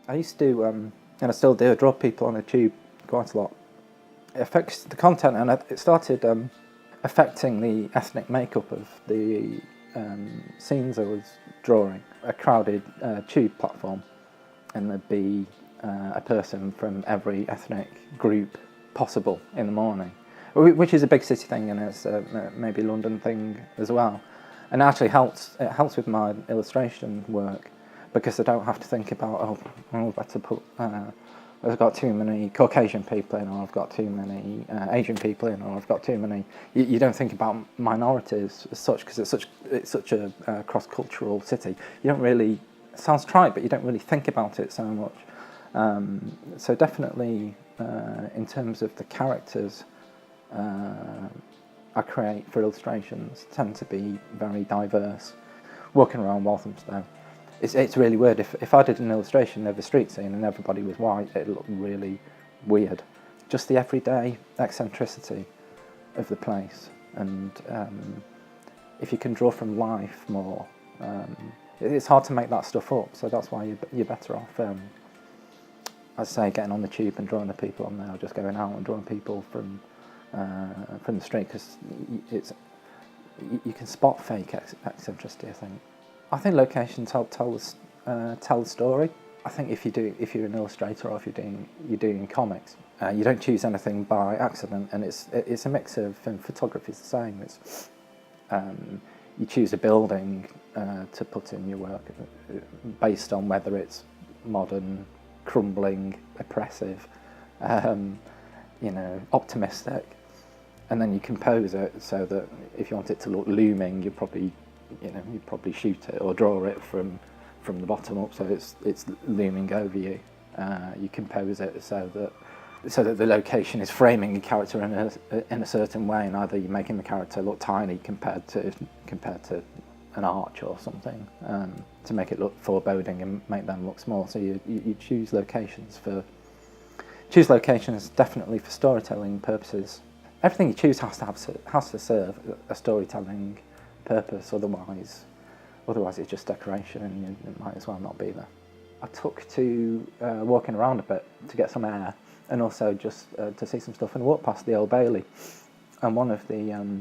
I used to do, and I still do, I draw people on a tube quite a lot. It affects the content, and it started affecting the ethnic makeup of the scenes I was drawing. A crowded tube platform, and there'd be a person from every ethnic group possible in the morning, which is a big city thing, and it's maybe a London thing as well. And it helps with my illustration work, because I don't have to think about, I've got to put, I've got too many Caucasian people in, or I've got too many Asian people in, or I've got too many. You don't think about minorities as such, because it's such a cross-cultural city. You don't really, it sounds trite, but you don't really think about it so much. So definitely, in terms of the characters I create for illustrations, tend to be very diverse. Walking around Walthamstow, it's really weird. If I did an illustration of a street scene and everybody was white, it'd look really weird. Just the everyday eccentricity of the place, and if you can draw from life more, it's hard to make that stuff up. So that's why you're better off, I'd say, getting on the tube and drawing the people on there, or just going out and drawing people from the street, because you can spot fake eccentricity, I think locations help tell the story. I think if you're an illustrator, or if you're doing comics, you don't choose anything by accident, and it's a mix of, and photography is the same. It's you choose a building to put in your work based on whether it's modern, crumbling, oppressive, optimistic, and then you compose it so that if you want it to look looming, you'd probably shoot it or draw it from the bottom up, so it's looming over you. You compose it so that the location is framing the character in a certain way, and either you're making the character look tiny compared to an arch or something, to make it look foreboding and make them look small. So you choose locations definitely for storytelling purposes. Everything you choose has to serve a storytelling purpose, otherwise it's just decoration, and it might as well not be there. I took to walking around a bit to get some air, and also just to see some stuff, and walked past the Old Bailey, and one of the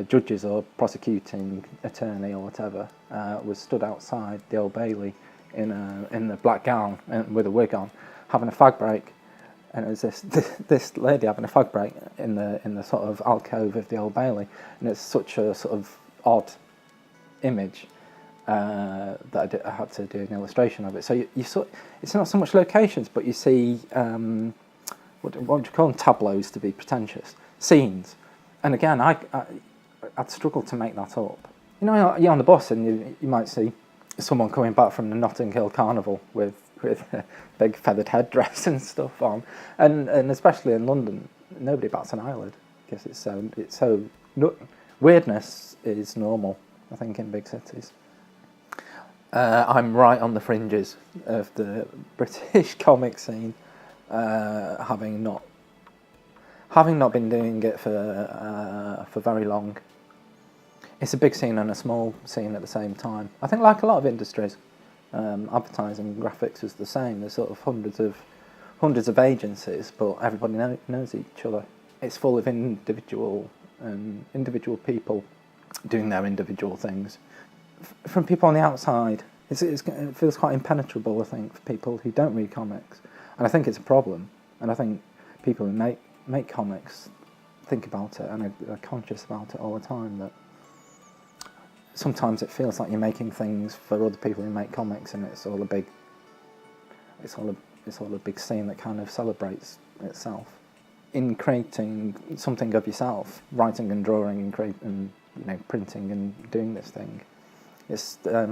judges or prosecuting attorney or whatever was stood outside the Old Bailey in the black gown and with a wig on, having a fag break. And it was this lady having a fag break in the sort of alcove of the Old Bailey, and it's such a sort of odd image that I had to do an illustration of it. So it's not so much locations, but you see what would you call them, tableaus, to be pretentious, scenes. And again, I'd struggle to make that up. You're on the bus and you might see someone coming back from the Notting Hill Carnival with a big feathered headdress and stuff on, and especially in London, nobody bats an eyelid, because it's so weirdness is normal, I think, in big cities. I'm right on the fringes of the British comic scene, having not been doing it for very long. It's a big scene and a small scene at the same time. I think, like a lot of industries, advertising, graphics is the same. There's sort of hundreds of agencies, but everybody knows each other. It's full of individual people doing their individual things. From people on the outside, it feels quite impenetrable, I think, for people who don't read comics, and I think it's a problem. And I think people who make comics think about it and are conscious about it all the time, that sometimes it feels like you're making things for other people who make comics, and it's all a big scene that kind of celebrates itself. In creating something of yourself, writing and drawing and printing and doing this thing, it's a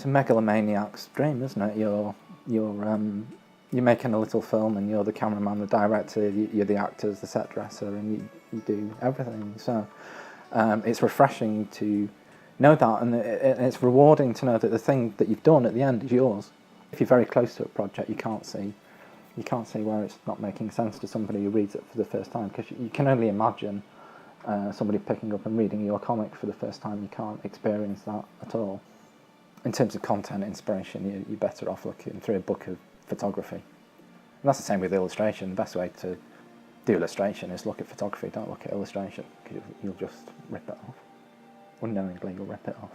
megalomaniac's dream, isn't it? You're making a little film, and you're the cameraman, the director, you're the actors, the set dresser, and you do everything. So it's refreshing to know that, and it's rewarding to know that the thing that you've done at the end is yours. If you're very close to a project, you can't see where it's not making sense to somebody who reads it for the first time, because you can only imagine somebody picking up and reading your comic for the first time. You can't experience that at all. in terms of content inspiration, you're better off looking through a book of photography. And that's the same with illustration. The best way to do illustration is look at photography, don't look at illustration, because you'll just rip it off. Unknowingly, you'll rip it off.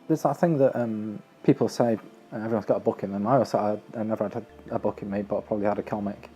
There's that thing that people say, everyone's got a book in them. I never had a book in me, but I probably had a comic.